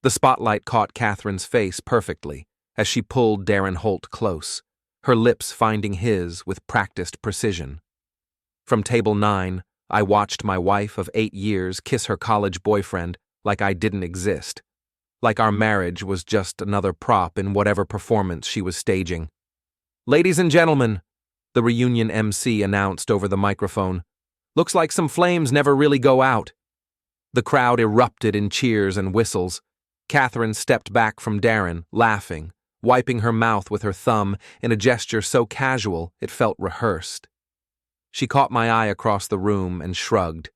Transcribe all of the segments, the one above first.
The spotlight caught Katherine's face perfectly as she pulled Darren Holt close, her lips finding his with practiced precision. From table 9, I watched my wife of 8 years kiss her college boyfriend like I didn't exist, like our marriage was just another prop in whatever performance she was staging. "Ladies and gentlemen," the reunion MC announced over the microphone, "looks like some flames never really go out." The crowd erupted in cheers and whistles. Katherine stepped back from Darren, laughing, wiping her mouth with her thumb in a gesture so casual it felt rehearsed. She caught my eye across the room and shrugged,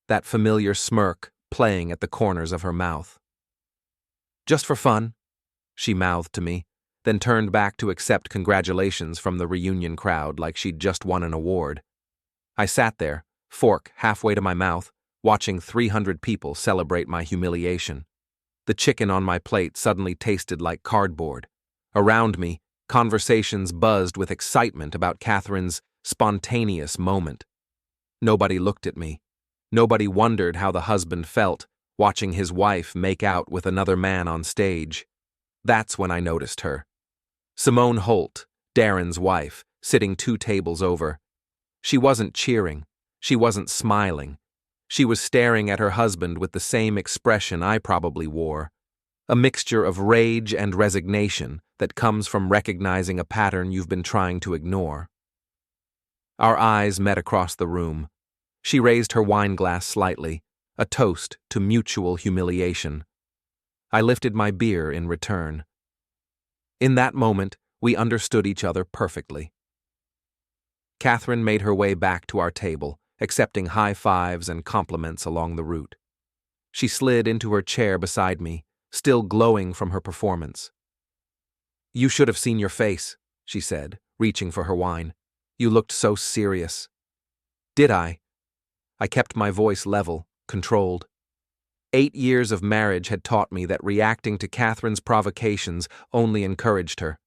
that familiar smirk playing at the corners of her mouth. "Just for fun," she mouthed to me, then turned back to accept congratulations from the reunion crowd like she'd just won an award. I sat there, fork halfway to my mouth, watching 300 people celebrate my humiliation. The chicken on my plate suddenly tasted like cardboard. Around me, conversations buzzed with excitement about Katherine's spontaneous moment. Nobody looked at me. Nobody wondered how the husband felt, watching his wife make out with another man on stage. That's when I noticed her. Simone Holt, Darren's wife, sitting 2 tables over. She wasn't cheering. She wasn't smiling. She was staring at her husband with the same expression I probably wore, a mixture of rage and resignation that comes from recognizing a pattern you've been trying to ignore. Our eyes met across the room. She raised her wine glass slightly, a toast to mutual humiliation. I lifted my beer in return. In that moment, we understood each other perfectly. Katherine made her way back to our table, accepting high fives and compliments along the route. She slid into her chair beside me, still glowing from her performance. "You should have seen your face," she said, reaching for her wine. "You looked so serious." Did I? I kept my voice level, controlled. 8 years of marriage had taught me that reacting to Katherine's provocations only encouraged her.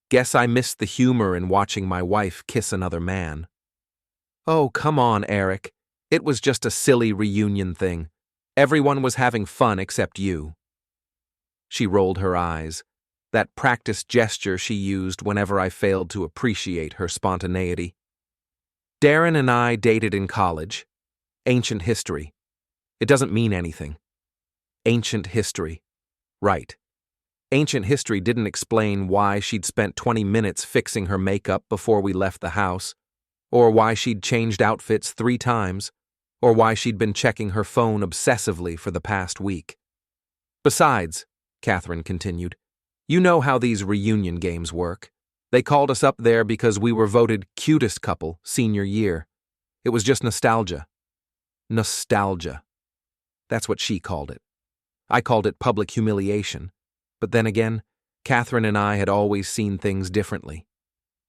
Guess I missed the humor in watching my wife kiss another man. "Oh, come on, Eric. It was just a silly reunion thing. Everyone was having fun except you." She rolled her eyes, that practiced gesture she used whenever I failed to appreciate her spontaneity. "Darren and I dated in college. Ancient history. It doesn't mean anything." Ancient history. Right. Ancient history didn't explain why she'd spent 20 minutes fixing her makeup before we left the house, or why she'd changed outfits 3 times, or why she'd been checking her phone obsessively for the past week. "Besides," Katherine continued, "you know how these reunion games work. They called us up there because we were voted cutest couple senior year. It was just nostalgia." Nostalgia. That's what she called it. I called it public humiliation. But then again, Katherine and I had always seen things differently.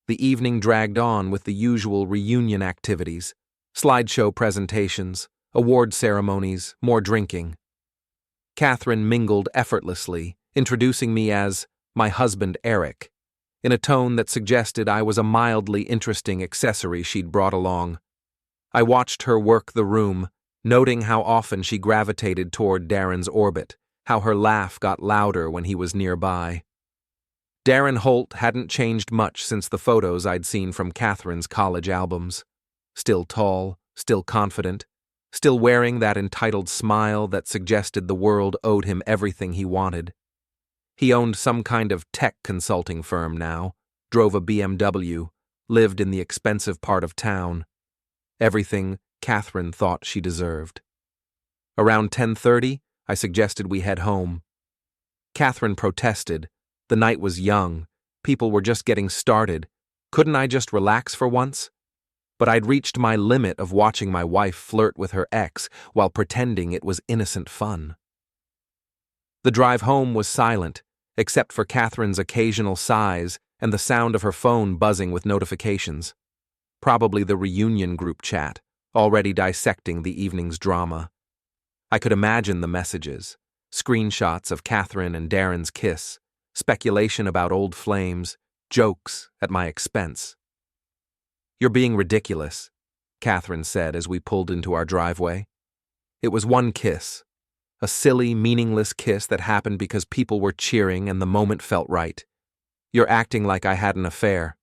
The evening dragged on with the usual reunion activities, slideshow presentations, award ceremonies, more drinking. Katherine mingled effortlessly, introducing me as my husband Eric, in a tone that suggested I was a mildly interesting accessory she'd brought along. I watched her work the room, noting how often she gravitated toward Darren's orbit, how her laugh got louder when he was nearby. Darren Holt hadn't changed much since the photos I'd seen from Katherine's college albums. Still tall, still confident, still wearing that entitled smile that suggested the world owed him everything he wanted. He owned some kind of tech consulting firm now, drove a BMW, lived in the expensive part of town. Everything Katherine thought she deserved. Around 10:30, I suggested we head home. Katherine protested. The night was young. People were just getting started. Couldn't I just relax for once? But I'd reached my limit of watching my wife flirt with her ex while pretending it was innocent fun. The drive home was silent, except for Katherine's occasional sighs and the sound of her phone buzzing with notifications. Probably the reunion group chat, already dissecting the evening's drama. I could imagine the messages, screenshots of Katherine and Darren's kiss, speculation about old flames, jokes at my expense. "You're being ridiculous," Katherine said as we pulled into our driveway. It was one kiss, A silly, meaningless kiss that happened because people were cheering and the moment felt right. You're acting like I had an affair.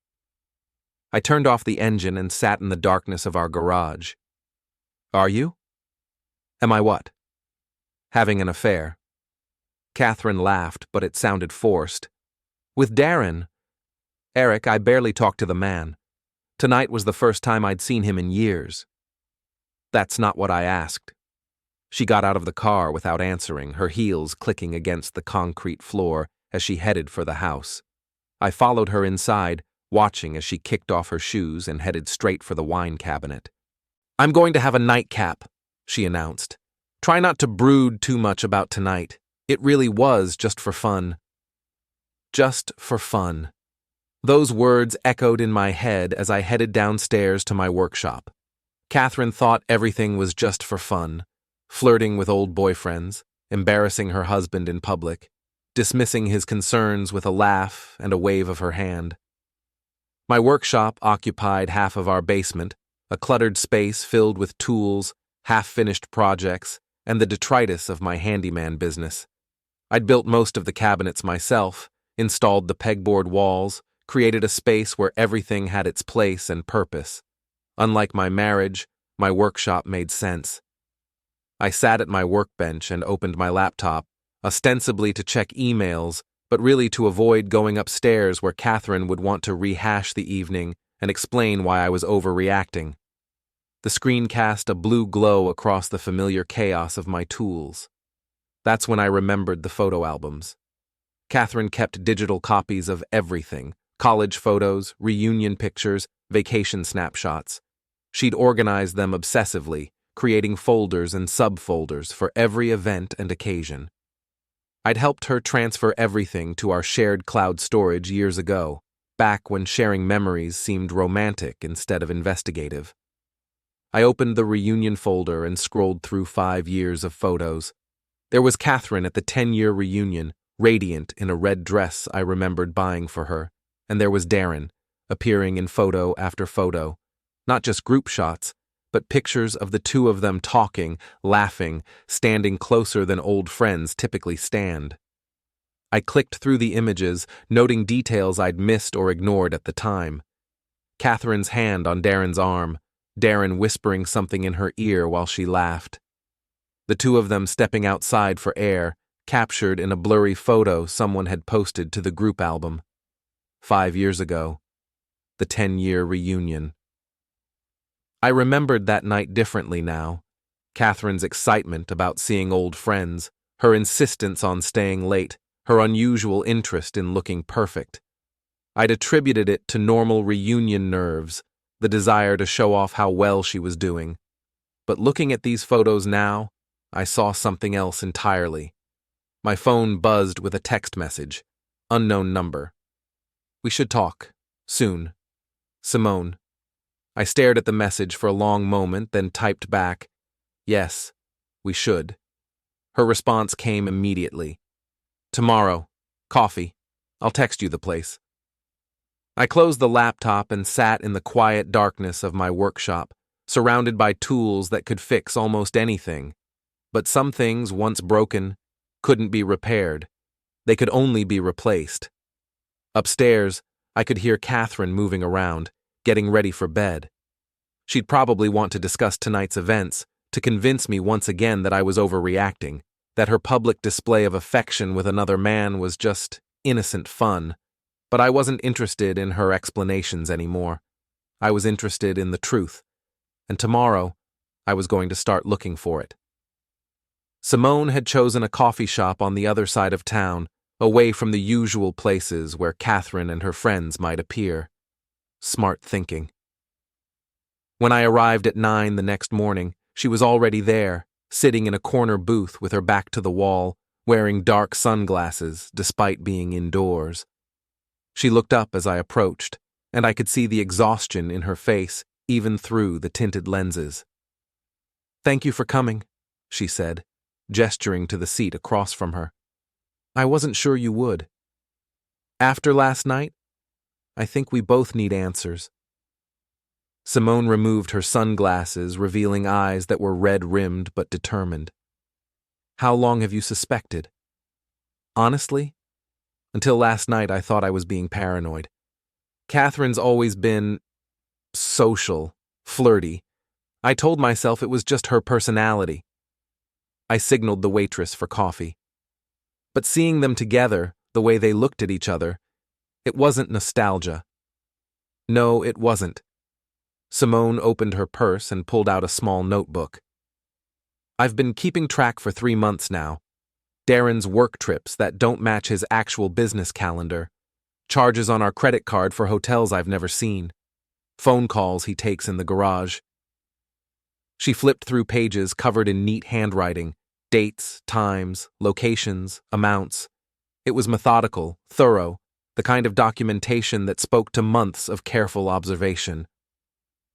I turned off the engine and sat in the darkness of our garage. Are you? Am I what? Having an affair. Katherine laughed, but it sounded forced. With Darren. Eric, I barely talked to the man. Tonight was the first time I'd seen him in years. That's not what I asked. She got out of the car without answering, her heels clicking against the concrete floor as she headed for the house. I followed her inside, watching as she kicked off her shoes and headed straight for the wine cabinet. I'm going to have a nightcap, she announced. Try not to brood too much about tonight. It really was just for fun. Just for fun. Those words echoed in my head as I headed downstairs to my workshop. Katherine thought everything was just for fun, flirting with old boyfriends, embarrassing her husband in public, dismissing his concerns with a laugh and a wave of her hand. My workshop occupied half of our basement, a cluttered space filled with tools, half-finished projects, and the detritus of my handyman business. I'd built most of the cabinets myself, installed the pegboard walls, created a space where everything had its place and purpose. Unlike my marriage, my workshop made sense. I sat at my workbench and opened my laptop, ostensibly to check emails, but really to avoid going upstairs where Katherine would want to rehash the evening and explain why I was overreacting. The screen cast a blue glow across the familiar chaos of my tools. That's when I remembered the photo albums. Katherine kept digital copies of everything: college photos, reunion pictures, vacation snapshots. She'd organized them obsessively, creating folders and subfolders for every event and occasion. I'd helped her transfer everything to our shared cloud storage years ago, back when sharing memories seemed romantic instead of investigative. I opened the reunion folder and scrolled through 5 years of photos. There was Katherine at the 10-year reunion, radiant in a red dress I remembered buying for her, and there was Darren, appearing in photo after photo, not just group shots, but pictures of the two of them talking, laughing, standing closer than old friends typically stand. I clicked through the images, noting details I'd missed or ignored at the time. Katherine's hand on Darren's arm, Darren whispering something in her ear while she laughed. The two of them stepping outside for air, captured in a blurry photo someone had posted to the group album. 5 years ago. The 10-year reunion. I remembered that night differently now. Katherine's excitement about seeing old friends, her insistence on staying late, her unusual interest in looking perfect. I'd attributed it to normal reunion nerves, the desire to show off how well she was doing. But looking at these photos now, I saw something else entirely. My phone buzzed with a text message. Unknown number. We should talk. Soon. Simone. I stared at the message for a long moment, then typed back, Yes, we should. Her response came immediately. Tomorrow. Coffee. I'll text you the place. I closed the laptop and sat in the quiet darkness of my workshop, surrounded by tools that could fix almost anything. But some things, once broken, couldn't be repaired. They could only be replaced. Upstairs, I could hear Katherine moving around, getting ready for bed. She'd probably want to discuss tonight's events, to convince me once again that I was overreacting, that her public display of affection with another man was just innocent fun. But I wasn't interested in her explanations anymore. I was interested in the truth, and tomorrow I was going to start looking for it. Simone had chosen a coffee shop on the other side of town, away from the usual places where Katherine and her friends might appear. Smart thinking. When I arrived at 9 the next morning, she was already there, sitting in a corner booth with her back to the wall, wearing dark sunglasses despite being indoors. She looked up as I approached, and I could see the exhaustion in her face, even through the tinted lenses. "Thank you for coming," she said, gesturing to the seat across from her. "I wasn't sure you would. After last night, I think we both need answers." Simone removed her sunglasses, revealing eyes that were red-rimmed but determined. How long have you suspected? Honestly, until last night I thought I was being paranoid. Katherine's always been social, flirty. I told myself it was just her personality. I signaled the waitress for coffee. But seeing them together, the way they looked at each other, it wasn't nostalgia. No, it wasn't. Simone opened her purse and pulled out a small notebook. I've been keeping track for 3 months now. Darren's work trips that don't match his actual business calendar. Charges on our credit card for hotels I've never seen. Phone calls he takes in the garage. She flipped through pages covered in neat handwriting, dates, times, locations, amounts. It was methodical, thorough, the kind of documentation that spoke to months of careful observation.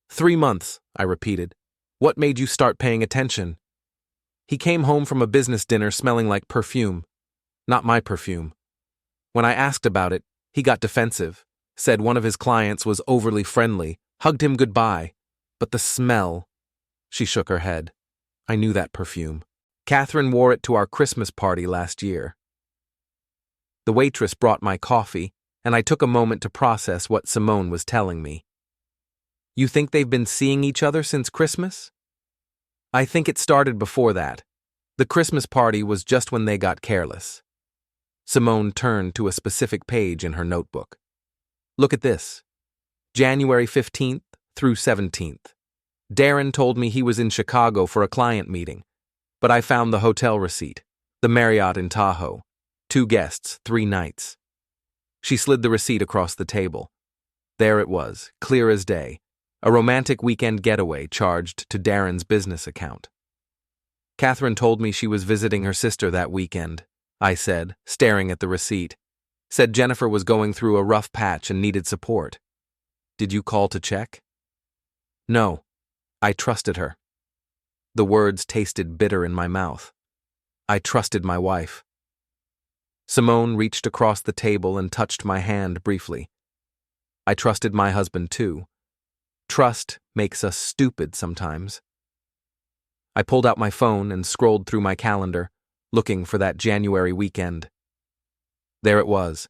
3 months, I repeated. What made you start paying attention? He came home from a business dinner smelling like perfume. Not my perfume. When I asked about it, he got defensive, said one of his clients was overly friendly, hugged him goodbye. But the smell. She shook her head. I knew that perfume. Katherine wore it to our Christmas party last year. The waitress brought my coffee, and I took a moment to process what Simone was telling me. You think they've been seeing each other since Christmas? I think it started before that. The Christmas party was just when they got careless. Simone turned to a specific page in her notebook. Look at this. January 15th through 17th. Darren told me he was in Chicago for a client meeting, but I found the hotel receipt, the Marriott in Tahoe. 2 guests, 3 nights. She slid the receipt across the table. There it was, clear as day, a romantic weekend getaway charged to Darren's business account. Katherine told me she was visiting her sister that weekend, I said, staring at the receipt. Said Jennifer was going through a rough patch and needed support. Did you call to check? No. I trusted her. The words tasted bitter in my mouth. I trusted my wife. Simone reached across the table and touched my hand briefly. I trusted my husband too. Trust makes us stupid sometimes. I pulled out my phone and scrolled through my calendar, looking for that January weekend. There it was,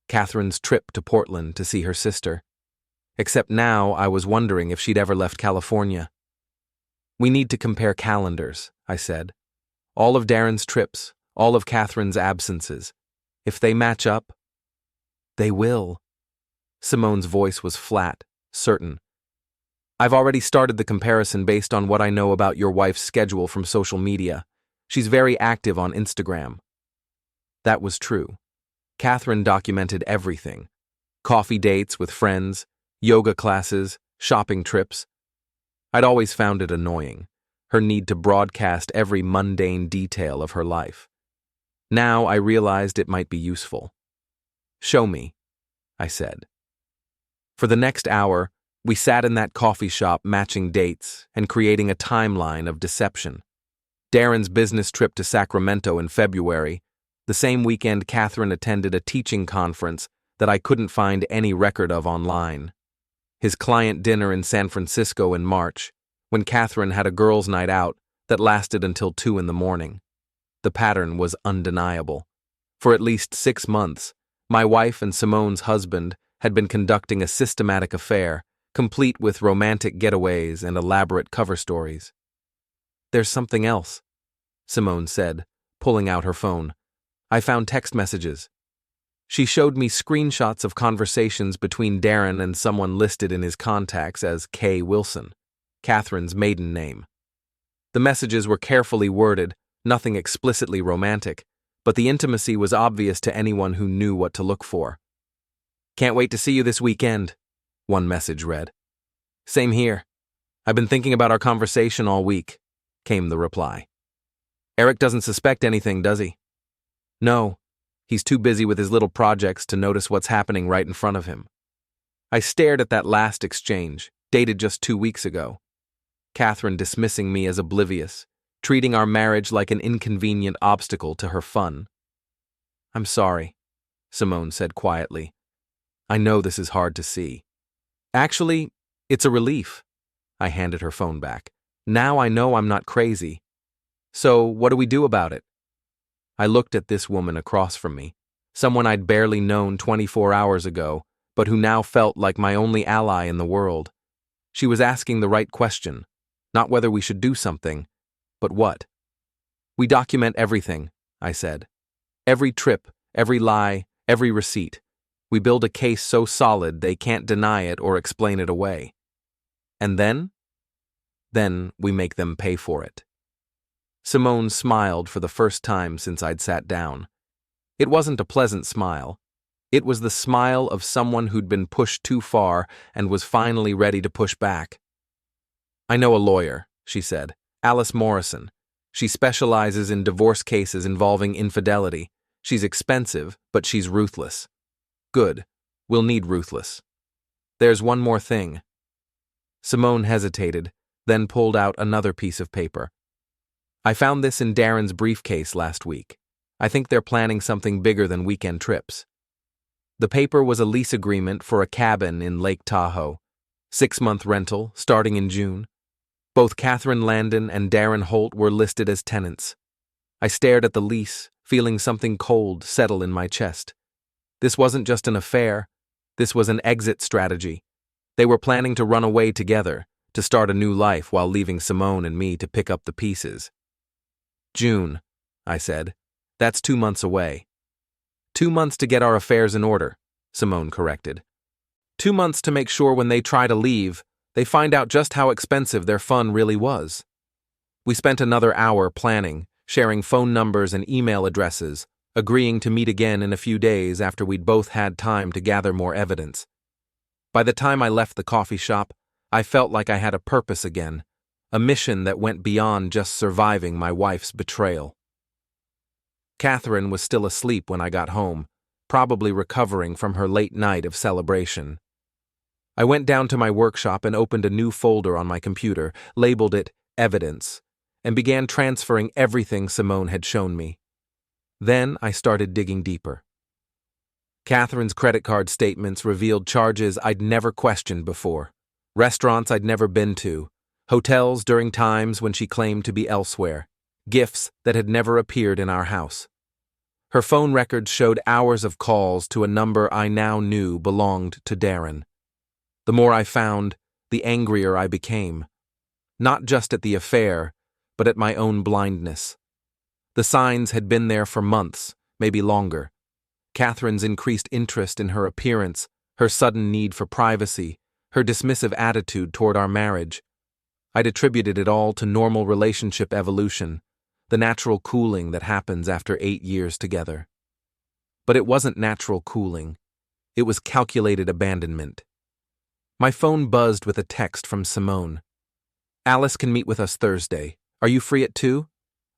Katherine's trip to Portland to see her sister. Except now I was wondering if she'd ever left California. We need to compare calendars, I said. All of Darren's trips, all of Katherine's absences. If they match up, they will. Simone's voice was flat, certain. I've already started the comparison based on what I know about your wife's schedule from social media. She's very active on Instagram. That was true. Katherine documented everything. Coffee dates with friends, yoga classes, shopping trips. I'd always found it annoying, her need to broadcast every mundane detail of her life. Now I realized it might be useful. Show me, I said. For the next hour, we sat in that coffee shop matching dates and creating a timeline of deception. Darren's business trip to Sacramento in February, the same weekend Katherine attended a teaching conference that I couldn't find any record of online. His client dinner in San Francisco in March, when Katherine had a girls' night out that lasted until 2 in the morning. The pattern was undeniable. For at least 6 months, my wife and Simone's husband had been conducting a systematic affair, complete with romantic getaways and elaborate cover stories. There's something else, Simone said, pulling out her phone. I found text messages. She showed me screenshots of conversations between Darren and someone listed in his contacts as K. Wilson, Katherine's maiden name. The messages were carefully worded, nothing explicitly romantic, but the intimacy was obvious to anyone who knew what to look for. Can't wait to see you this weekend, one message read. Same here. I've been thinking about our conversation all week, came the reply. Eric doesn't suspect anything, does he? No. He's too busy with his little projects to notice what's happening right in front of him. I stared at that last exchange, dated just 2 weeks ago. Katherine dismissing me as oblivious, treating our marriage like an inconvenient obstacle to her fun. I'm sorry, Simone said quietly. I know this is hard to see. Actually, it's a relief. I handed her phone back. Now I know I'm not crazy. So, what do we do about it? I looked at this woman across from me, someone I'd barely known 24 hours ago, but who now felt like my only ally in the world. She was asking the right question, not whether we should do something, but what. We document everything, I said. Every trip, every lie, every receipt. We build a case so solid they can't deny it or explain it away. And then? Then we make them pay for it. Simone smiled for the first time since I'd sat down. It wasn't a pleasant smile. It was the smile of someone who'd been pushed too far and was finally ready to push back. I know a lawyer, she said, Alice Morrison. She specializes in divorce cases involving infidelity. She's expensive, but she's ruthless. Good. We'll need ruthless. There's one more thing. Simone hesitated, then pulled out another piece of paper. I found this in Darren's briefcase last week. I think they're planning something bigger than weekend trips. The paper was a lease agreement for a cabin in Lake Tahoe. 6-month rental, starting in June. Both Katherine Landon and Darren Holt were listed as tenants. I stared at the lease, feeling something cold settle in my chest. This wasn't just an affair. This was an exit strategy. They were planning to run away together, to start a new life while leaving Simone and me to pick up the pieces. June, I said. That's 2 months away. 2 months to get our affairs in order, Simone corrected. 2 months to make sure when they try to leave, they find out just how expensive their fun really was. We spent another hour planning, sharing phone numbers and email addresses, agreeing to meet again in a few days after we'd both had time to gather more evidence. By the time I left the coffee shop, I felt like I had a purpose again, a mission that went beyond just surviving my wife's betrayal. Katherine was still asleep when I got home, probably recovering from her late night of celebration. I went down to my workshop and opened a new folder on my computer, labeled it Evidence, and began transferring everything Simone had shown me. Then I started digging deeper. Katherine's credit card statements revealed charges I'd never questioned before, restaurants I'd never been to, hotels during times when she claimed to be elsewhere, gifts that had never appeared in our house. Her phone records showed hours of calls to a number I now knew belonged to Darren. The more I found, the angrier I became. Not just at the affair, but at my own blindness. The signs had been there for months, maybe longer. Katherine's increased interest in her appearance, her sudden need for privacy, her dismissive attitude toward our marriage. I'd attributed it all to normal relationship evolution, the natural cooling that happens after 8 years together. But it wasn't natural cooling. It was calculated abandonment. My phone buzzed with a text from Simone. Alice can meet with us Thursday. Are you free at 2?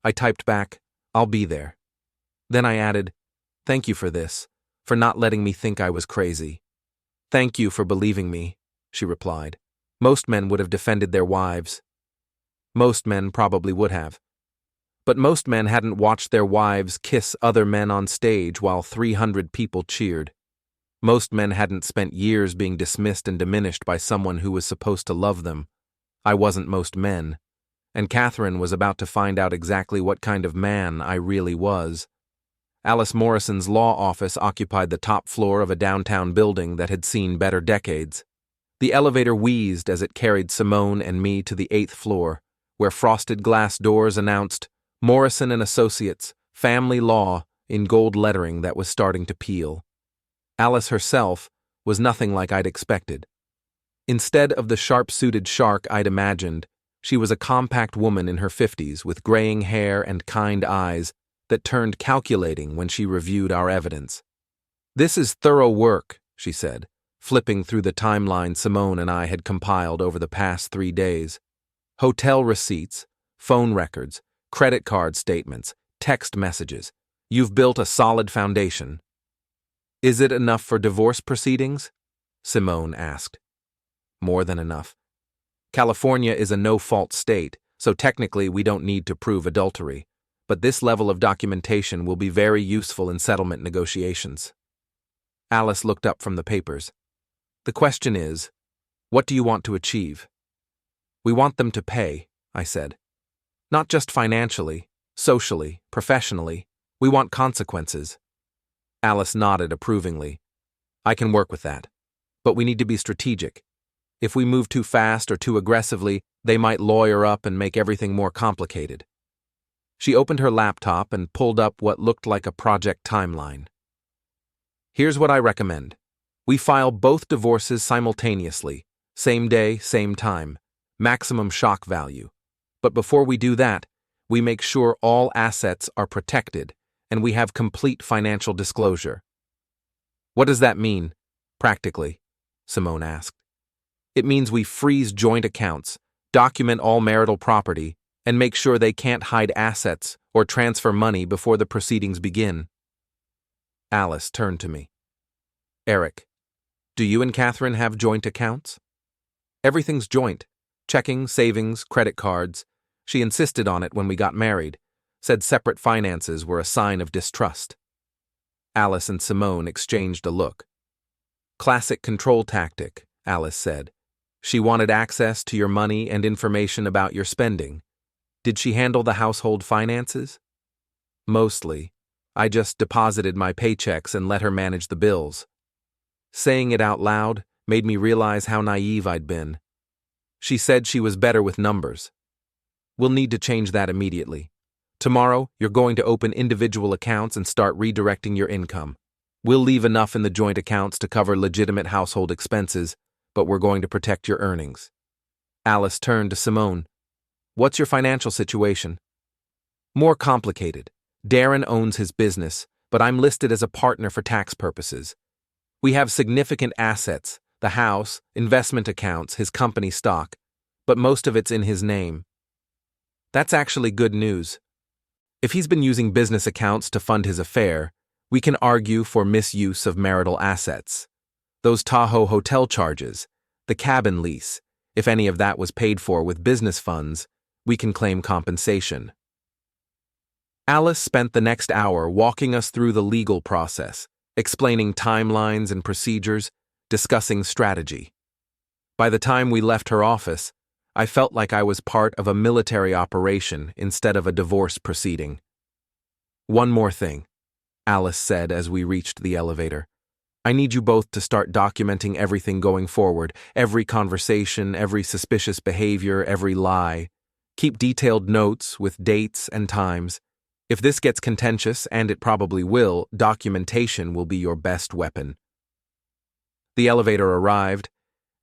I typed back, I'll be there. Then I added, thank you for this, for not letting me think I was crazy. Thank you for believing me, she replied. Most men would have defended their wives. Most men probably would have. But most men hadn't watched their wives kiss other men on stage while 300 people cheered. Most men hadn't spent years being dismissed and diminished by someone who was supposed to love them. I wasn't most men, and Katherine was about to find out exactly what kind of man I really was. Alice Morrison's law office occupied the top floor of a downtown building that had seen better decades. The elevator wheezed as it carried Simone and me to the 8th floor, where frosted glass doors announced Morrison and Associates, Family Law, in gold lettering that was starting to peel. Alice herself was nothing like I'd expected. Instead of the sharp-suited shark I'd imagined, she was a compact woman in her 50s with graying hair and kind eyes that turned calculating when she reviewed our evidence. This is thorough work, she said, flipping through the timeline Simone and I had compiled over the past 3 days. Hotel receipts, phone records, credit card statements, text messages. You've built a solid foundation. Is it enough for divorce proceedings? Simone asked. More than enough. California is a no-fault state, so technically we don't need to prove adultery, but this level of documentation will be very useful in settlement negotiations. Alice looked up from the papers. The question is, what do you want to achieve? We want them to pay, I said. Not just financially, Socially, professionally, we want consequences. Alice nodded approvingly. I can work with that. But we need to be strategic. If we move too fast or too aggressively, they might lawyer up and make everything more complicated. She opened her laptop and pulled up what looked like a project timeline. Here's what I recommend. We file both divorces simultaneously, same day, same time, maximum shock value. But before we do that, we make sure all assets are protected and we have complete financial disclosure. What does that mean, practically? Simone asked. It means we freeze joint accounts, document all marital property, and make sure they can't hide assets or transfer money before the proceedings begin. Alice turned to me. Eric, do you and Katherine have joint accounts? Everything's joint. Checking, savings, credit cards. She insisted on it when we got married, said separate finances were a sign of distrust. Alice and Simone exchanged a look. Classic control tactic, Alice said. She wanted access to your money and information about your spending. Did she handle the household finances? Mostly. I just deposited my paychecks and let her manage the bills. Saying it out loud made me realize how naive I'd been. She said she was better with numbers. We'll need to change that immediately. Tomorrow, you're going to open individual accounts and start redirecting your income. We'll leave enough in the joint accounts to cover legitimate household expenses, but we're going to protect your earnings. Alice turned to Simone. What's your financial situation? More complicated. Darren owns his business, but I'm listed as a partner for tax purposes. We have significant assets, the house, investment accounts, his company stock, but most of it's in his name. That's actually good news. If he's been using business accounts to fund his affair, we can argue for misuse of marital assets. Those Tahoe hotel charges, the cabin lease, if any of that was paid for with business funds, we can claim compensation. Alice spent the next hour walking us through the legal process, explaining timelines and procedures, discussing strategy. By the time we left her office, I felt like I was part of a military operation instead of a divorce proceeding. One more thing, Alice said as we reached the elevator. I need you both to start documenting everything going forward, every conversation, every suspicious behavior, every lie. Keep detailed notes with dates and times. If this gets contentious, and it probably will, documentation will be your best weapon. The elevator arrived,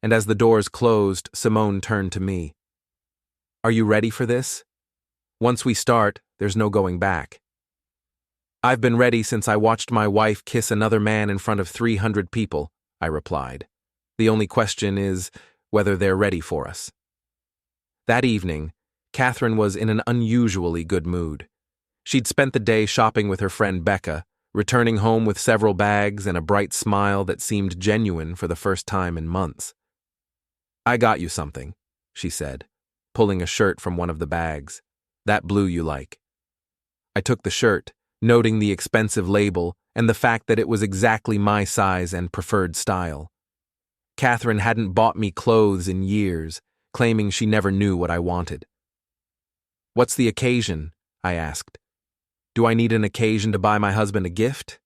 and as the doors closed, Simone turned to me. Are you ready for this? Once we start, there's no going back. I've been ready since I watched my wife kiss another man in front of 300 people, I replied. The only question is whether they're ready for us. That evening, Katherine was in an unusually good mood. She'd spent the day shopping with her friend Becca, returning home with several bags and a bright smile that seemed genuine for the first time in months. I got you something, she said, pulling a shirt from one of the bags. That blue you like. I took the shirt, noting the expensive label and the fact that it was exactly my size and preferred style. Katherine hadn't bought me clothes in years, claiming she never knew what I wanted. What's the occasion? I asked. Do I need an occasion to buy my husband a gift?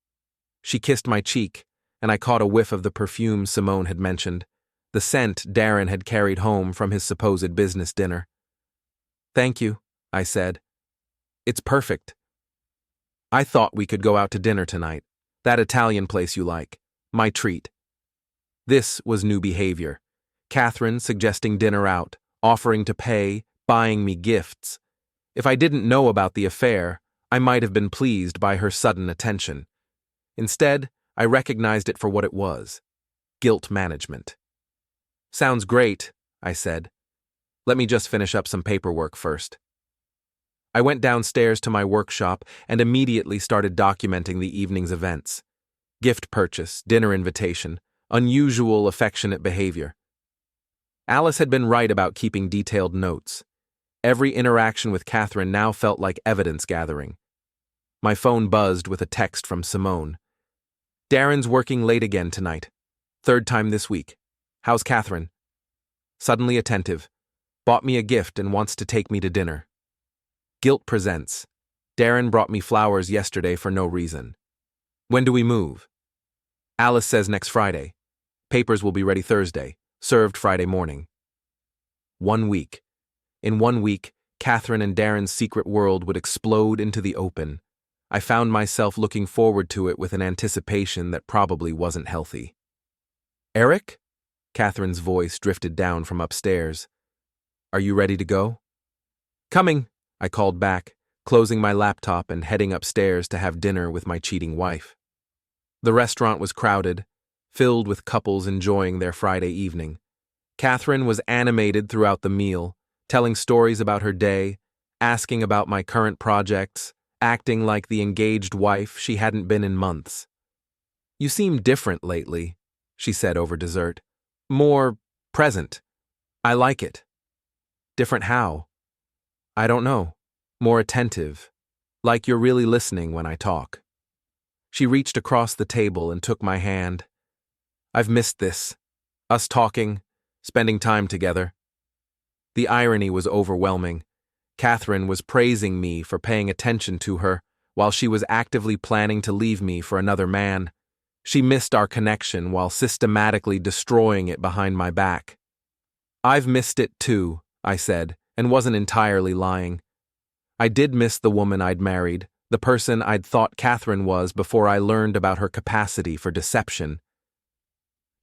She kissed my cheek, and I caught a whiff of the perfume Simone had mentioned, the scent Darren had carried home from his supposed business dinner. Thank you, I said. It's perfect. I thought we could go out to dinner tonight, that Italian place you like, my treat. This was new behavior. Katherine suggesting dinner out, offering to pay, buying me gifts. If I didn't know about the affair, I might have been pleased by her sudden attention. Instead, I recognized it for what it was: guilt management. Sounds great, I said. Let me just finish up some paperwork first. I went downstairs to my workshop and immediately started documenting the evening's events. Gift purchase, dinner invitation, unusual affectionate behavior. Alice had been right about keeping detailed notes. Every interaction with Katherine now felt like evidence gathering. My phone buzzed with a text from Simone. Darren's working late again tonight. 3rd time this week. How's Katherine? Suddenly attentive. Bought me a gift and wants to take me to dinner. Guilt presents. Darren brought me flowers yesterday for no reason. When do we move? Alice says next Friday. Papers will be ready Thursday, served Friday morning. 1 week. In 1 week, Katherine and Darren's secret world would explode into the open. I found myself looking forward to it with an anticipation that probably wasn't healthy. Eric? Katherine's voice drifted down from upstairs. Are you ready to go? Coming, I called back, closing my laptop and heading upstairs to have dinner with my cheating wife. The restaurant was crowded, filled with couples enjoying their Friday evening. Katherine was animated throughout the meal, telling stories about her day, asking about my current projects, acting like the engaged wife she hadn't been in months. You seem different lately, she said over dessert. More present. I like it. Different how? I don't know. More attentive. Like you're really listening when I talk. She reached across the table and took my hand. I've missed this. Us talking, spending time together. The irony was overwhelming. Katherine was praising me for paying attention to her, while she was actively planning to leave me for another man. She missed our connection while systematically destroying it behind my back. I've missed it too, I said, and wasn't entirely lying. I did miss the woman I'd married, the person I'd thought Katherine was before I learned about her capacity for deception.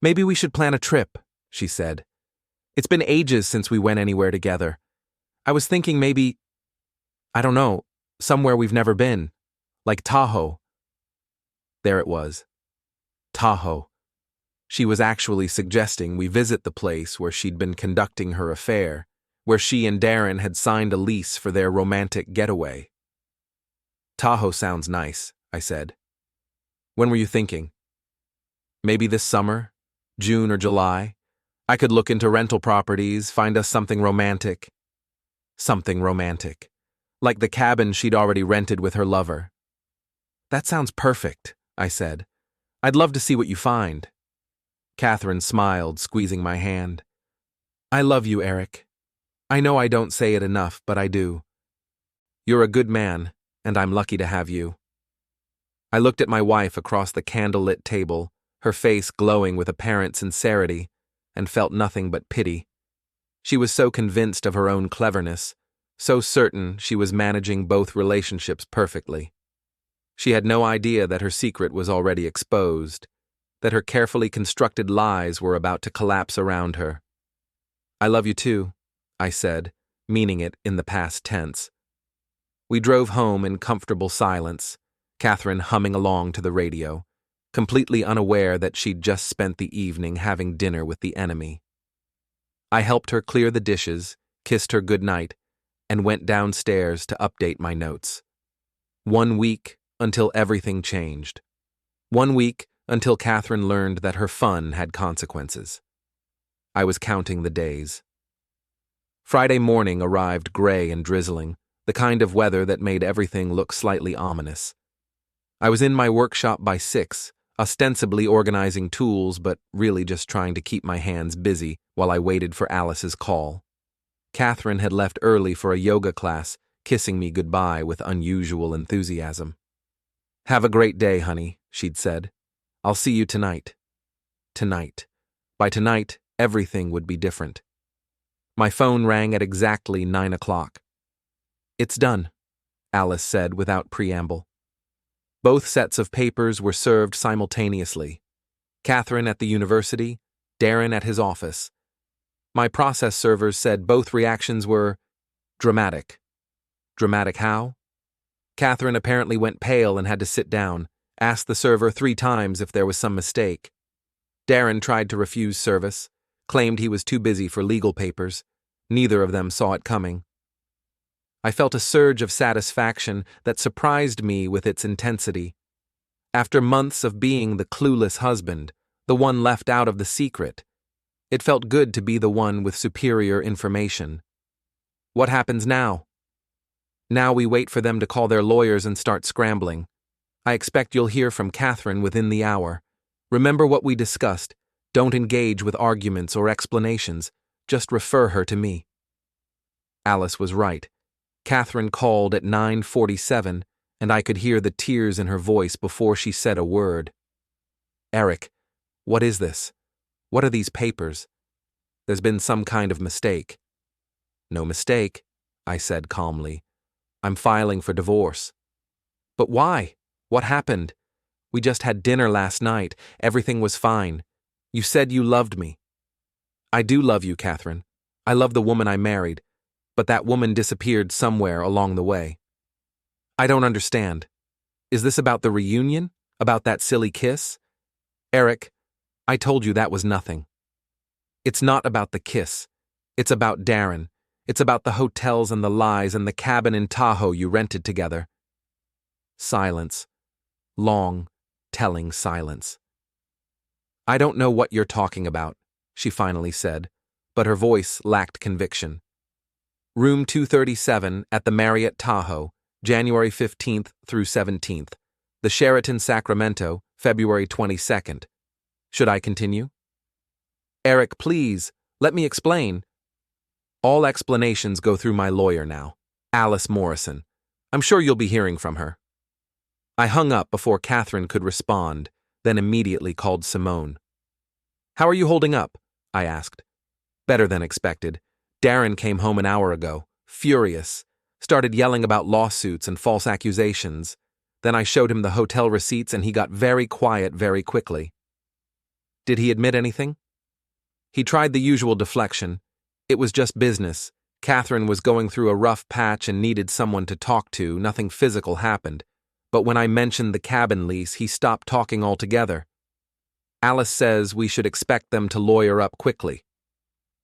Maybe we should plan a trip, she said. It's been ages since we went anywhere together. I was thinking maybe, I don't know, somewhere we've never been, like Tahoe. There it was. Tahoe. She was actually suggesting we visit the place where she'd been conducting her affair, where she and Darren had signed a lease for their romantic getaway. Tahoe sounds nice, I said. When were you thinking? Maybe this summer, June or July. I could look into rental properties, find us something romantic. Something romantic. Like the cabin she'd already rented with her lover. That sounds perfect, I said. I'd love to see what you find. Katherine smiled, squeezing my hand. I love you, Eric. I know I don't say it enough, but I do. You're a good man, and I'm lucky to have you. I looked at my wife across the candlelit table, her face glowing with apparent sincerity, and felt nothing but pity. She was so convinced of her own cleverness, so certain she was managing both relationships perfectly. She had no idea that her secret was already exposed, that her carefully constructed lies were about to collapse around her. I love you too, I said, meaning it in the past tense. We drove home in comfortable silence, Katherine humming along to the radio, completely unaware that she'd just spent the evening having dinner with the enemy. I helped her clear the dishes, kissed her goodnight, and went downstairs to update my notes. 1 week until everything changed. 1 week until Katherine learned that her fun had consequences. I was counting the days. Friday morning arrived gray and drizzling, the kind of weather that made everything look slightly ominous. I was in my workshop by 6, ostensibly organizing tools, but really just trying to keep my hands busy while I waited for Alice's call. Katherine had left early for a yoga class, kissing me goodbye with unusual enthusiasm. Have a great day, honey, she'd said. I'll see you tonight. Tonight. By tonight, everything would be different. My phone rang at exactly 9 o'clock. It's done, Alice said without preamble. Both sets of papers were served simultaneously. Katherine at the university, Darren at his office. My process servers said both reactions were dramatic. Dramatic how? Katherine apparently went pale and had to sit down, asked the server 3 times if there was some mistake. Darren tried to refuse service, claimed he was too busy for legal papers. Neither of them saw it coming. I felt a surge of satisfaction that surprised me with its intensity. After months of being the clueless husband, the one left out of the secret, it felt good to be the one with superior information. What happens now? Now we wait for them to call their lawyers and start scrambling. I expect you'll hear from Katherine within the hour. Remember what we discussed. Don't engage with arguments or explanations. Just refer her to me. Alice was right. Katherine called at 9:47, and I could hear the tears in her voice before she said a word. Eric, what is this? What are these papers? There's been some kind of mistake. No mistake, I said calmly. I'm filing for divorce. But why? What happened? We just had dinner last night. Everything was fine. You said you loved me. I do love you, Katherine. I love the woman I married, but that woman disappeared somewhere along the way. I don't understand. Is this about the reunion? About that silly kiss? Eric, I told you that was nothing. It's not about the kiss. It's about Darren. It's about the hotels and the lies and the cabin in Tahoe you rented together. Silence. Long, telling silence. I don't know what you're talking about, she finally said, but her voice lacked conviction. Room 237 at the Marriott Tahoe, January 15th through 17th. The Sheraton Sacramento, February 22nd. Should I continue? Eric, please, let me explain. All explanations go through my lawyer now, Alice Morrison. I'm sure you'll be hearing from her. I hung up before Katherine could respond, then immediately called Simone. How are you holding up? I asked. Better than expected. Darren came home an hour ago, furious, started yelling about lawsuits and false accusations. Then I showed him the hotel receipts and he got very quiet very quickly. Did he admit anything? He tried the usual deflection. It was just business. Katherine was going through a rough patch and needed someone to talk to. Nothing physical happened. But when I mentioned the cabin lease, he stopped talking altogether. Alice says we should expect them to lawyer up quickly.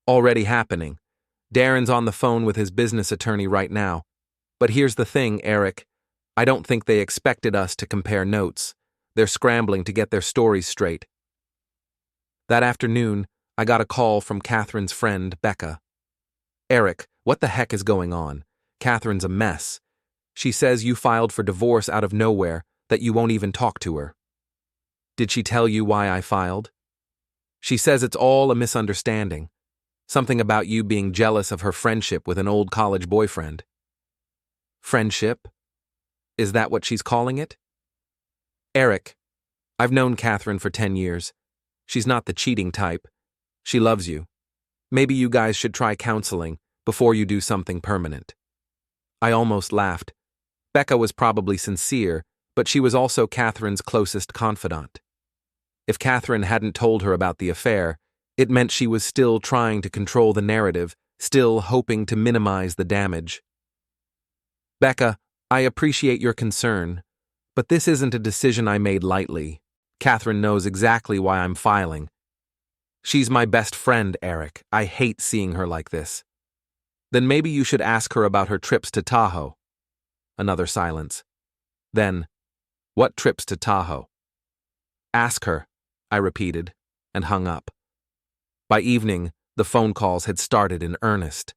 Already happening. Darren's on the phone with his business attorney right now. But here's the thing, Eric. I don't think they expected us to compare notes. They're scrambling to get their stories straight. That afternoon, I got a call from Katherine's friend, Becca. Eric, what the heck is going on? Katherine's a mess. She says you filed for divorce out of nowhere, that you won't even talk to her. Did she tell you why I filed? She says it's all a misunderstanding. Something about you being jealous of her friendship with an old college boyfriend. Friendship? Is that what she's calling it? Eric, I've known Katherine for 10 years. She's not the cheating type. She loves you. Maybe you guys should try counseling before you do something permanent. I almost laughed. Becca was probably sincere, but she was also Katherine's closest confidant. If Katherine hadn't told her about the affair, it meant she was still trying to control the narrative, still hoping to minimize the damage. Becca, I appreciate your concern, but this isn't a decision I made lightly. Katherine knows exactly why I'm filing. She's my best friend, Eric. I hate seeing her like this. Then maybe you should ask her about her trips to Tahoe. Another silence. Then, what trips to Tahoe? Ask her, I repeated, and hung up. By evening, the phone calls had started in earnest.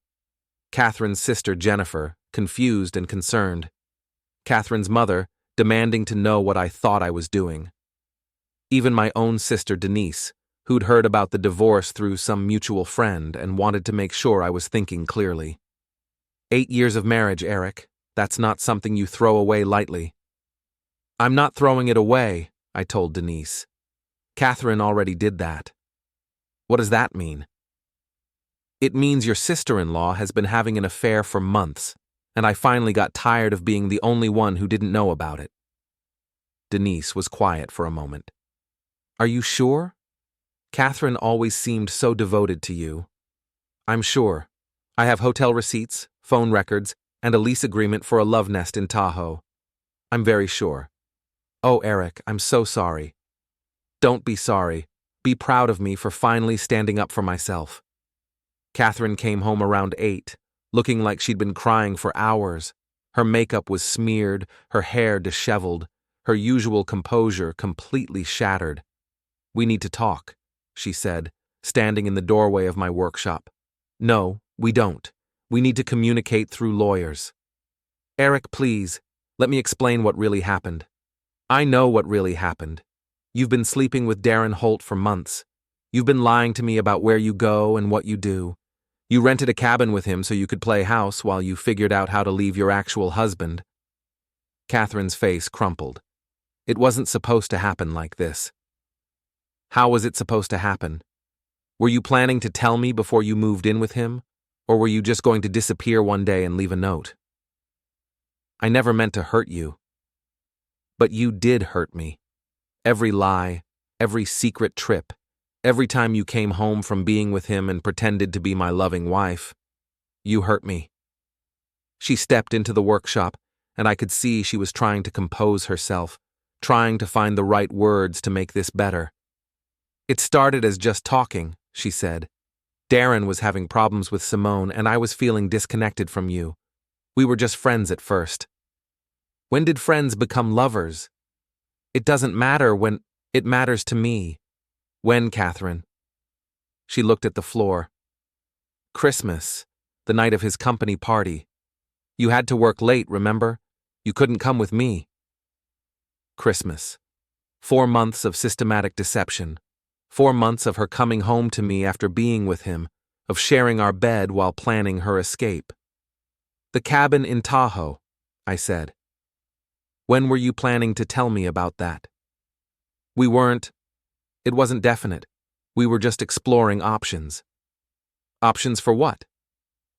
Katherine's sister, Jennifer, confused and concerned. Katherine's mother, demanding to know what I thought I was doing. Even my own sister, Denise, who'd heard about the divorce through some mutual friend and wanted to make sure I was thinking clearly. 8 years of marriage, Eric. That's not something you throw away lightly. I'm not throwing it away, I told Denise. Katherine already did that. What does that mean? It means your sister-in-law has been having an affair for months, and I finally got tired of being the only one who didn't know about it. Denise was quiet for a moment. Are you sure? Katherine always seemed so devoted to you. I'm sure. I have hotel receipts, phone records, and a lease agreement for a love nest in Tahoe. I'm very sure. Oh, Eric, I'm so sorry. Don't be sorry. Be proud of me for finally standing up for myself. Katherine came home around 8, looking like she'd been crying for hours. Her makeup was smeared, her hair disheveled, her usual composure completely shattered. We need to talk, she said, standing in the doorway of my workshop. No, we don't. We need to communicate through lawyers. Eric, please, let me explain what really happened. I know what really happened. You've been sleeping with Darren Holt for months. You've been lying to me about where you go and what you do. You rented a cabin with him so you could play house while you figured out how to leave your actual husband. Katherine's face crumpled. It wasn't supposed to happen like this. How was it supposed to happen? Were you planning to tell me before you moved in with him, or were you just going to disappear one day and leave a note? I never meant to hurt you. But you did hurt me. Every lie, every secret trip, every time you came home from being with him and pretended to be my loving wife, you hurt me. She stepped into the workshop, and I could see she was trying to compose herself, trying to find the right words to make this better. It started as just talking, she said. Darren was having problems with Simone, and I was feeling disconnected from you. We were just friends at first. When did friends become lovers? It doesn't matter when. It matters to me. When, Katherine? She looked at the floor. Christmas, the night of his company party. You had to work late, remember? You couldn't come with me. Christmas. 4 months of systematic deception. 4 months of her coming home to me after being with him, of sharing our bed while planning her escape. The cabin in Tahoe, I said. When were you planning to tell me about that? We weren't. It wasn't definite. We were just exploring options. Options for what?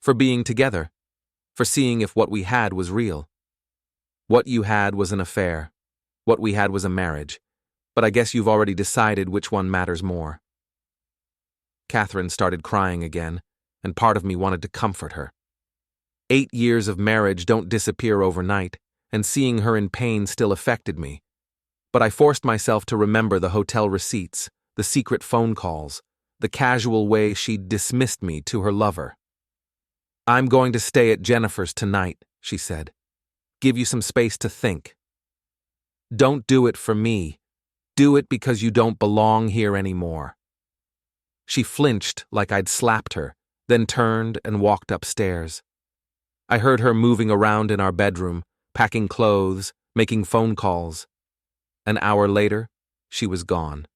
For being together. For seeing if what we had was real. What you had was an affair. What we had was a marriage. But I guess you've already decided which one matters more. Katherine started crying again, and part of me wanted to comfort her. 8 years of marriage don't disappear overnight, and seeing her in pain still affected me. But I forced myself to remember the hotel receipts, the secret phone calls, the casual way she'd dismissed me to her lover. I'm going to stay at Jennifer's tonight, she said. Give you some space to think. Don't do it for me. Do it because you don't belong here anymore. She flinched like I'd slapped her, then turned and walked upstairs. I heard her moving around in our bedroom, packing clothes, making phone calls. An hour later, she was gone.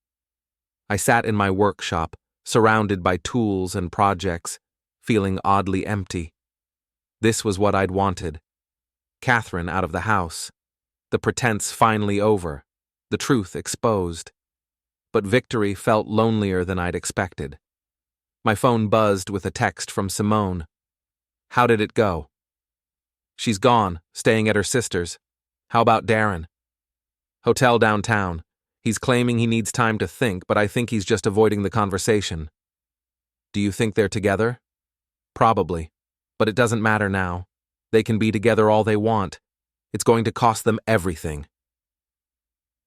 I sat in my workshop, surrounded by tools and projects, feeling oddly empty. This was what I'd wanted. Katherine out of the house. The pretense finally over. The truth exposed. But victory felt lonelier than I'd expected. My phone buzzed with a text from Simone. How did it go? She's gone, staying at her sister's. How about Darren? Hotel downtown. He's claiming he needs time to think, but I think he's just avoiding the conversation. Do you think they're together? Probably. But it doesn't matter now. They can be together all they want. It's going to cost them everything.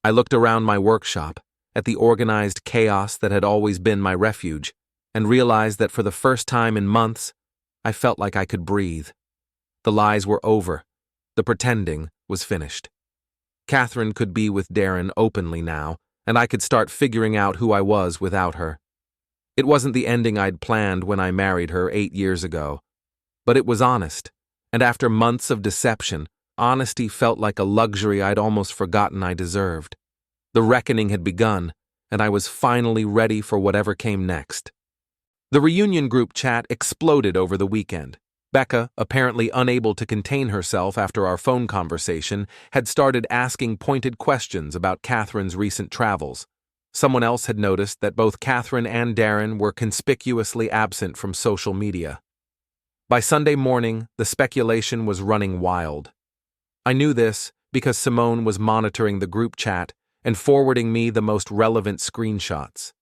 I looked around my workshop, at the organized chaos that had always been my refuge, and realized that for the first time in months, I felt like I could breathe. The lies were over. The pretending was finished. Katherine could be with Darren openly now, and I could start figuring out who I was without her. It wasn't the ending I'd planned when I married her 8 years ago, but it was honest, and after months of deception, honesty felt like a luxury I'd almost forgotten I deserved. The reckoning had begun, and I was finally ready for whatever came next. The reunion group chat exploded over the weekend. Becca, apparently unable to contain herself after our phone conversation, had started asking pointed questions about Katherine's recent travels. Someone else had noticed that both Katherine and Darren were conspicuously absent from social media. By Sunday morning, the speculation was running wild. I knew this because Simone was monitoring the group chat and forwarding me the most relevant screenshots.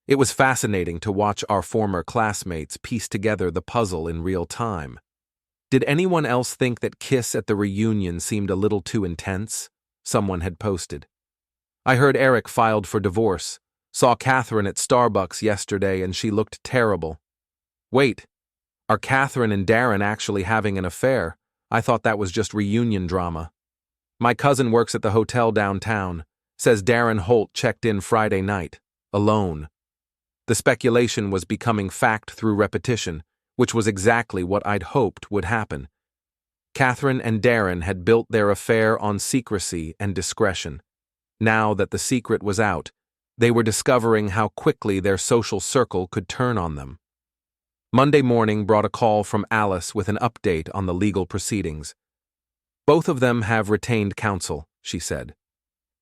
It was fascinating to watch our former classmates piece together the puzzle in real time. Did anyone else think that kiss at the reunion seemed a little too intense? Someone had posted. I heard Eric filed for divorce, saw Katherine at Starbucks yesterday and she looked terrible. Wait, are Katherine and Darren actually having an affair? I thought that was just reunion drama. My cousin works at the hotel downtown, says Darren Holt checked in Friday night, alone. The speculation was becoming fact through repetition, which was exactly what I'd hoped would happen. Katherine and Darren had built their affair on secrecy and discretion. Now that the secret was out, they were discovering how quickly their social circle could turn on them. Monday morning brought a call from Alice with an update on the legal proceedings. Both of them have retained counsel, she said.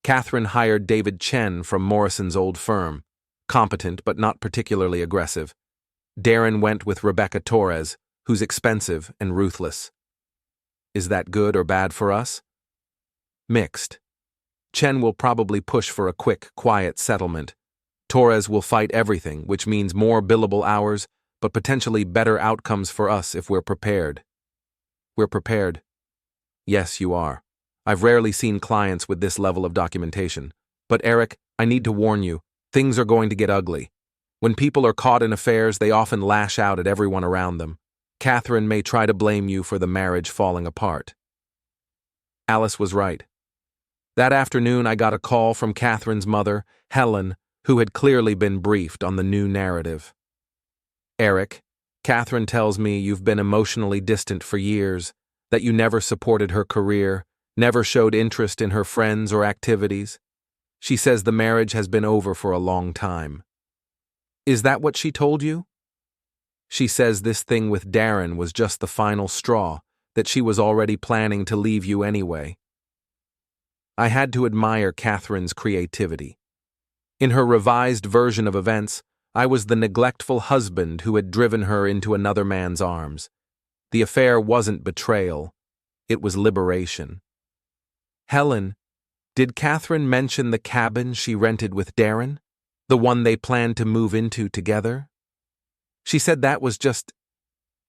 Katherine hired David Chen from Morrison's old firm, competent but not particularly aggressive. Darren went with Rebecca Torres, who's expensive and ruthless. Is that good or bad for us? Mixed. Chen will probably push for a quick, quiet settlement. Torres will fight everything, which means more billable hours, but potentially better outcomes for us if we're prepared. We're prepared. Yes, you are. I've rarely seen clients with this level of documentation. But Eric, I need to warn you, things are going to get ugly. When people are caught in affairs, they often lash out at everyone around them. Katherine may try to blame you for the marriage falling apart. Alice was right. That afternoon, I got a call from Katherine's mother, Helen, who had clearly been briefed on the new narrative. Eric, Katherine tells me you've been emotionally distant for years, that you never supported her career, never showed interest in her friends or activities. She says the marriage has been over for a long time. Is that what she told you? She says this thing with Darren was just the final straw, that she was already planning to leave you anyway. I had to admire Katherine's creativity. In her revised version of events, I was the neglectful husband who had driven her into another man's arms. The affair wasn't betrayal, it was liberation. Helen, did Katherine mention the cabin she rented with Darren? The one they planned to move into together? She said that was just...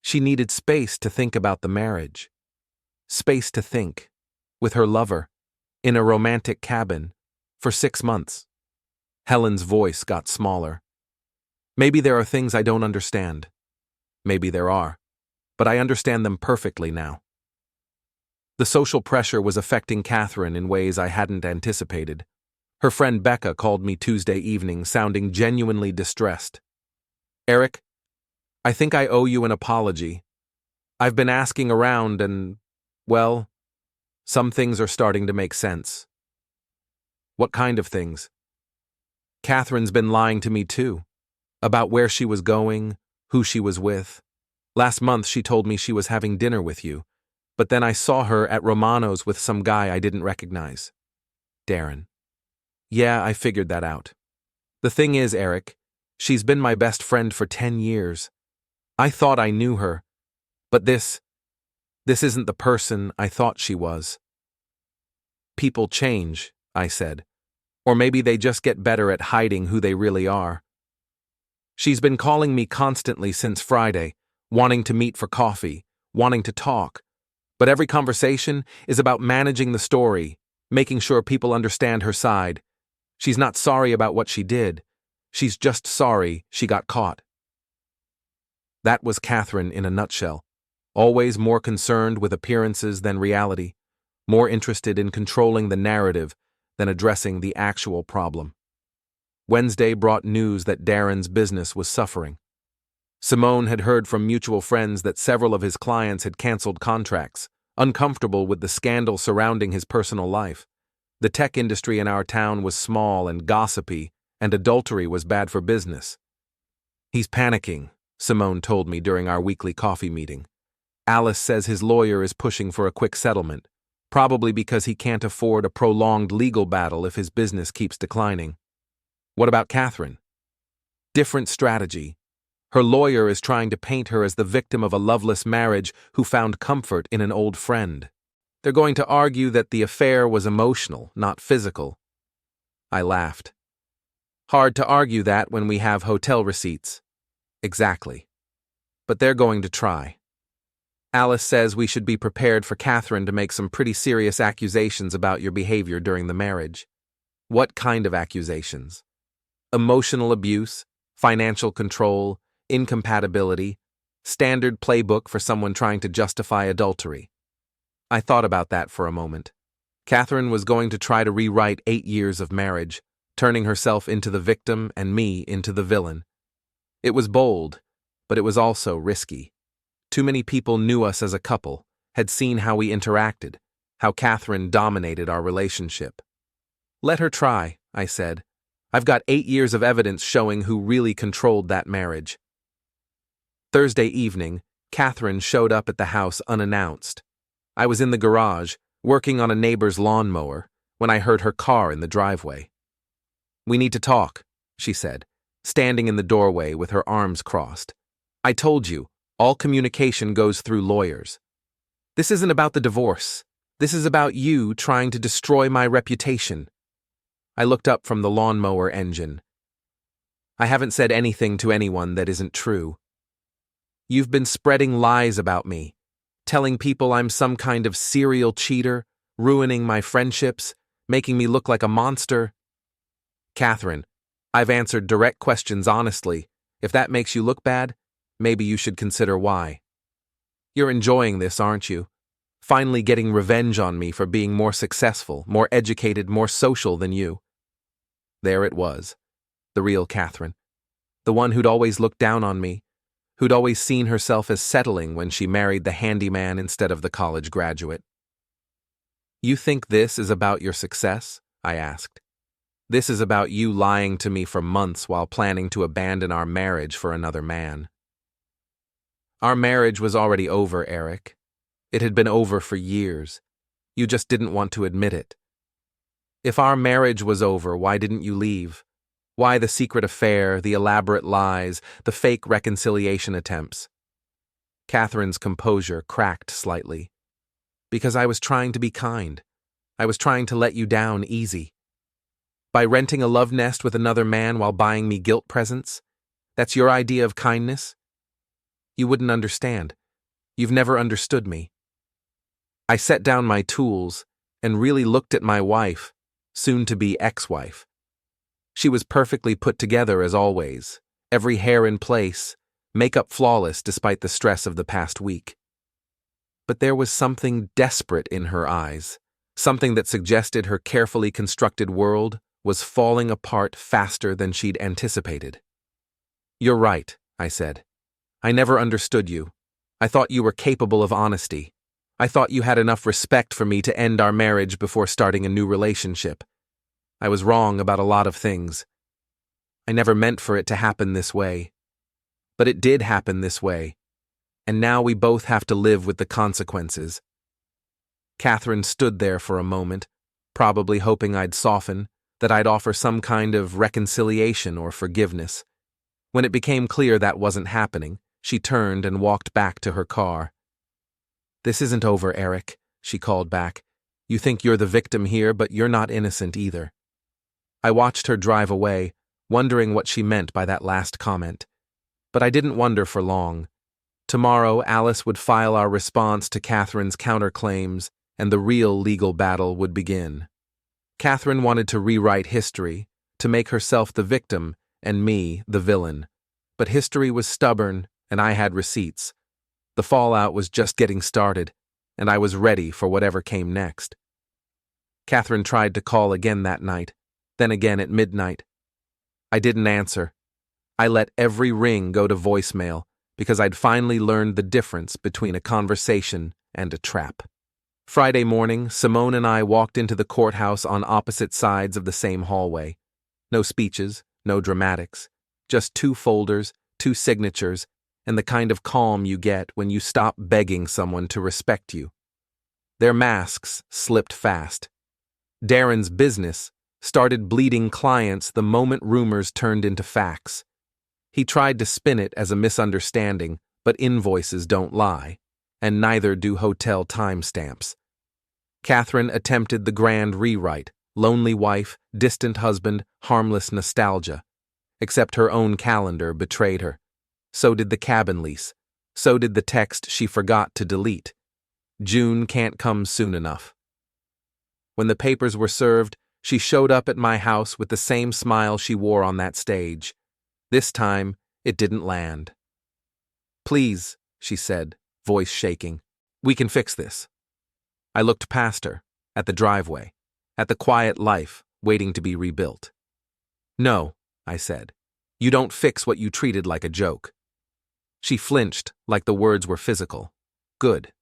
She needed space to think about the marriage. Space to think, with her lover, in a romantic cabin, for 6 months. Helen's voice got smaller. Maybe there are things I don't understand. Maybe there are. But I understand them perfectly now. The social pressure was affecting Katherine in ways I hadn't anticipated. Her friend Becca called me Tuesday evening, sounding genuinely distressed. Eric, I think I owe you an apology. I've been asking around and, well, some things are starting to make sense. What kind of things? Katherine's been lying to me too, about where she was going, who she was with. Last month she told me she was having dinner with you, but then I saw her at Romano's with some guy I didn't recognize. Darren. Yeah, I figured that out. The thing is, Eric, she's been my best friend for 10 years. I thought I knew her, but this isn't the person I thought she was. People change, I said, or maybe they just get better at hiding who they really are. She's been calling me constantly since Friday, wanting to meet for coffee, wanting to talk, but every conversation is about managing the story, making sure people understand her side. She's not sorry about what she did. She's just sorry she got caught. That was Katherine in a nutshell, always more concerned with appearances than reality, more interested in controlling the narrative than addressing the actual problem. Wednesday brought news that Darren's business was suffering. Simone had heard from mutual friends that several of his clients had canceled contracts, uncomfortable with the scandal surrounding his personal life. The tech industry in our town was small and gossipy, and adultery was bad for business. He's panicking, Simone told me during our weekly coffee meeting. Alice says his lawyer is pushing for a quick settlement, probably because he can't afford a prolonged legal battle if his business keeps declining. What about Katherine? Different strategy. Her lawyer is trying to paint her as the victim of a loveless marriage who found comfort in an old friend. They're going to argue that the affair was emotional, not physical. I laughed. Hard to argue that when we have hotel receipts. Exactly. But they're going to try. Alice says we should be prepared for Katherine to make some pretty serious accusations about your behavior during the marriage. What kind of accusations? Emotional abuse, financial control, incompatibility, standard playbook for someone trying to justify adultery. I thought about that for a moment. Katherine was going to try to rewrite 8 years of marriage, turning herself into the victim and me into the villain. It was bold, but it was also risky. Too many people knew us as a couple, had seen how we interacted, how Katherine dominated our relationship. Let her try, I said. I've got 8 years of evidence showing who really controlled that marriage. Thursday evening, Katherine showed up at the house unannounced. I was in the garage, working on a neighbor's lawnmower, when I heard her car in the driveway. "We need to talk," she said, standing in the doorway with her arms crossed. "I told you, all communication goes through lawyers. This isn't about the divorce. This is about you trying to destroy my reputation." I looked up from the lawnmower engine. "I haven't said anything to anyone that isn't true. You've been spreading lies about me, telling people I'm some kind of serial cheater, ruining my friendships, making me look like a monster." "Katherine, I've answered direct questions honestly. If that makes you look bad, maybe you should consider why. You're enjoying this, aren't you? Finally getting revenge on me for being more successful, more educated, more social than you." There it was, the real Katherine, the one who'd always looked down on me, who'd always seen herself as settling when she married the handyman instead of the college graduate. "You think this is about your success?" I asked. "This is about you lying to me for months while planning to abandon our marriage for another man." "Our marriage was already over, Eric. It had been over for years. You just didn't want to admit it. If our marriage was over, why didn't you leave? Why the secret affair, the elaborate lies, the fake reconciliation attempts?" Katherine's composure cracked slightly. "Because I was trying to be kind. I was trying to let you down easy. By renting a love nest with another man while buying me guilt presents? That's your idea of kindness? You wouldn't understand. You've never understood me." I set down my tools and really looked at my wife, soon-to-be ex-wife. She was perfectly put together as always, every hair in place, makeup flawless despite the stress of the past week. But there was something desperate in her eyes, something that suggested her carefully constructed world was falling apart faster than she'd anticipated. "You're right," I said. "I never understood you. I thought you were capable of honesty. I thought you had enough respect for me to end our marriage before starting a new relationship. I was wrong about a lot of things. I never meant for it to happen this way. But it did happen this way. And now we both have to live with the consequences." Katherine stood there for a moment, probably hoping I'd soften, that I'd offer some kind of reconciliation or forgiveness. When it became clear that wasn't happening, she turned and walked back to her car. "This isn't over, Eric," she called back. "You think you're the victim here, but you're not innocent either." I watched her drive away, wondering what she meant by that last comment. But I didn't wonder for long. Tomorrow, Alice would file our response to Katherine's counterclaims, and the real legal battle would begin. Katherine wanted to rewrite history, to make herself the victim and me the villain. But history was stubborn, and I had receipts. The fallout was just getting started, and I was ready for whatever came next. Katherine tried to call again that night, then again at midnight. I didn't answer. I let every ring go to voicemail because I'd finally learned the difference between a conversation and a trap. Friday morning, Simone and I walked into the courthouse on opposite sides of the same hallway. No speeches, no dramatics, just 2 folders, 2 signatures, and the kind of calm you get when you stop begging someone to respect you. Their masks slipped fast. Darren's business started bleeding clients the moment rumors turned into facts. He tried to spin it as a misunderstanding, but invoices don't lie, and neither do hotel timestamps. Katherine attempted the grand rewrite, lonely wife, distant husband, harmless nostalgia. Except her own calendar betrayed her. So did the cabin lease. So did the text she forgot to delete. June can't come soon enough. When the papers were served, she showed up at my house with the same smile she wore on that stage. This time, it didn't land. "Please," she said, voice shaking, "we can fix this." I looked past her, at the driveway, at the quiet life waiting to be rebuilt. "No," I said. "You don't fix what you treated like a joke." She flinched like the words were physical. Good.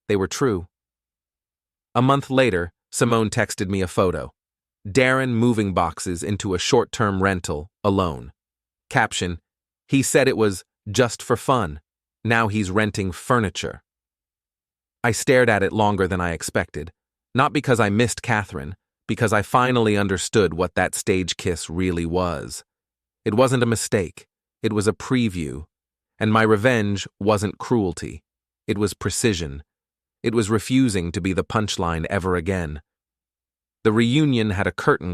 They were true. A month later, Simone texted me a photo. Darren moving boxes into a short-term rental, alone. Caption, "He said it was just for fun. Now he's renting furniture. I stared at it longer than I expected, not because I missed Katherine, because I finally understood what that stage kiss really was. It wasn't a mistake, it was a preview, and my revenge wasn't cruelty. It was precision. It was refusing to be the punchline ever again. The reunion had a curtain